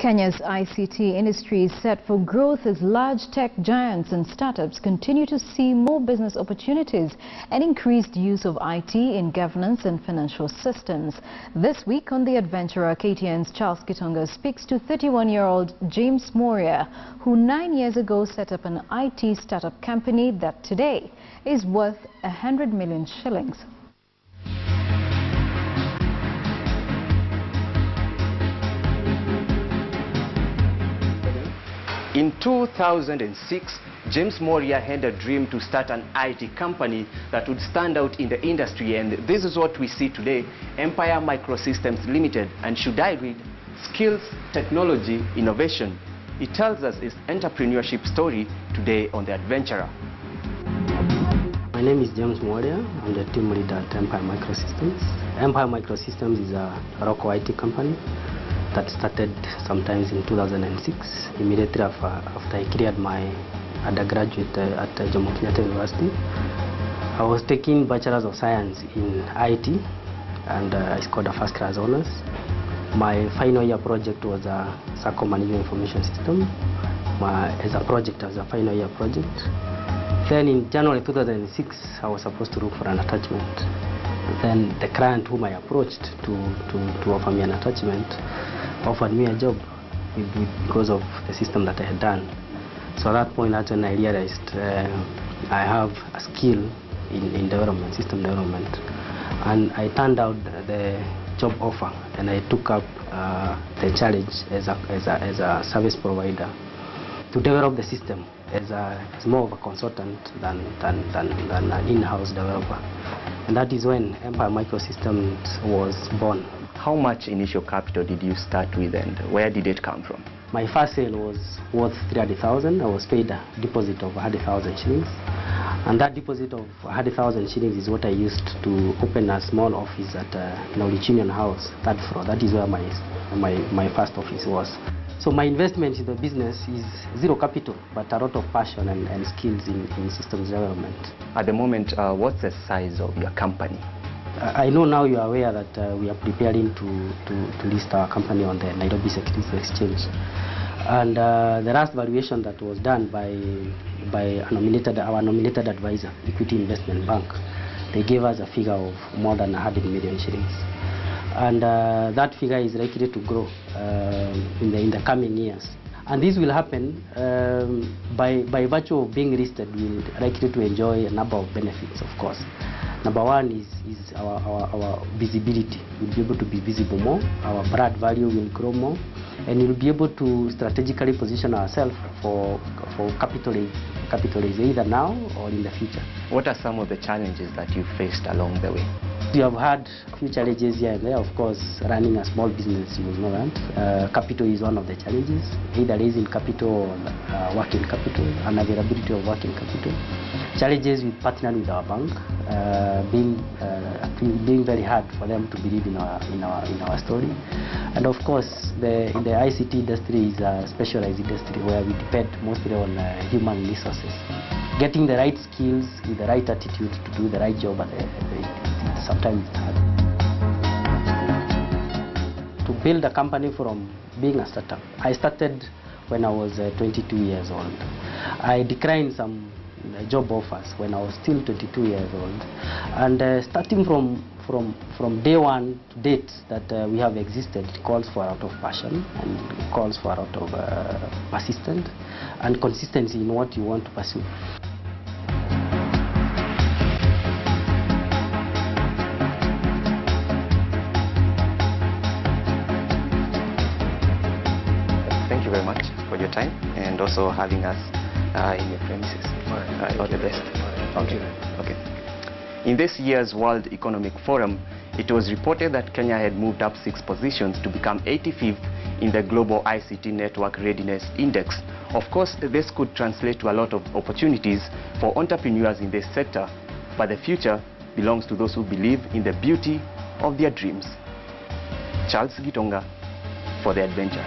Kenya's ICT industry is set for growth as large tech giants and startups continue to see more business opportunities and increased use of IT in governance and financial systems. This week on The Adventurer, KTN's Charles Gitonga speaks to 31-year-old James Mworia, who 9 years ago set up an IT startup company that today is worth 100 million shillings. In 2006, James Mworia had a dream to start an IT company that would stand out in the industry, and this is what we see today, Empire Microsystems Limited. And should I read, skills, technology, innovation. It tells us his entrepreneurship story today on The Adventurer. My name is James Mworia. I'm the team leader at Empire Microsystems. Empire Microsystems is a local IT company that started sometimes in 2006, immediately after I cleared my undergraduate at Jomo Kenyatta University. I was taking Bachelor's of Science in IT, and I scored a first class honors. My final year project was a Circle Management Information System. As a project, as a final year project. Then in January 2006, I was supposed to look for an attachment. Then the client whom I approached to offer me an attachment offered me a job because of the system that I had done. So at that point, that's when I realized I have a skill in development, system development. And I turned out the job offer, and I took up the challenge as a service provider to develop the system as more of a consultant than an in-house developer. And that is when Empire Microsystems was born. How much initial capital did you start with, and where did it come from? My first sale was worth 300,000. I was paid a deposit of 100,000 shillings. And that deposit of 100,000 shillings is what I used to open a small office at Knowledge Union House, third floor. That is where my first office was. So my investment in the business is zero capital, but a lot of passion and skills in systems development. At the moment, what's the size of your company? I know now you are aware that we are preparing to list our company on the Nairobi Securities Exchange. And the last valuation that was done by our nominated advisor, Equity Investment Bank, they gave us a figure of more than 100 million shillings. And that figure is likely to grow in the coming years. And this will happen by virtue of being listed. We're likely to enjoy a number of benefits, of course. Number one is our visibility. We'll be able to be visible more, our brand value will grow more, and we'll be able to strategically position ourselves for capitalize either now or in the future. What are some of the challenges that you faced along the way? We have had a few challenges here and there. Of course, running a small business, you know that. Capital is one of the challenges, either raising capital or working capital, and availability of working capital. Challenges with partnering with our bank, being very hard for them to believe in our story. And of course, the ICT industry is a specialized industry where we depend mostly on human resources. Getting the right skills with the right attitude to do the right job, sometimes it's hard. To build a company from being a startup, I started when I was 22 years old. I declined some job offers when I was still 22 years old. And starting from day one to date that we have existed, it calls for a lot of passion, and it calls for a lot of persistence and consistency in what you want to pursue. Thank you very much for your time and also having us in your premises. All the best. Okay. In this year's World Economic Forum, it was reported that Kenya had moved up 6 positions to become 85th in the Global ICT Network Readiness Index. Of course, this could translate to a lot of opportunities for entrepreneurs in this sector, but the future belongs to those who believe in the beauty of their dreams. Charles Gitonga for The Adventure.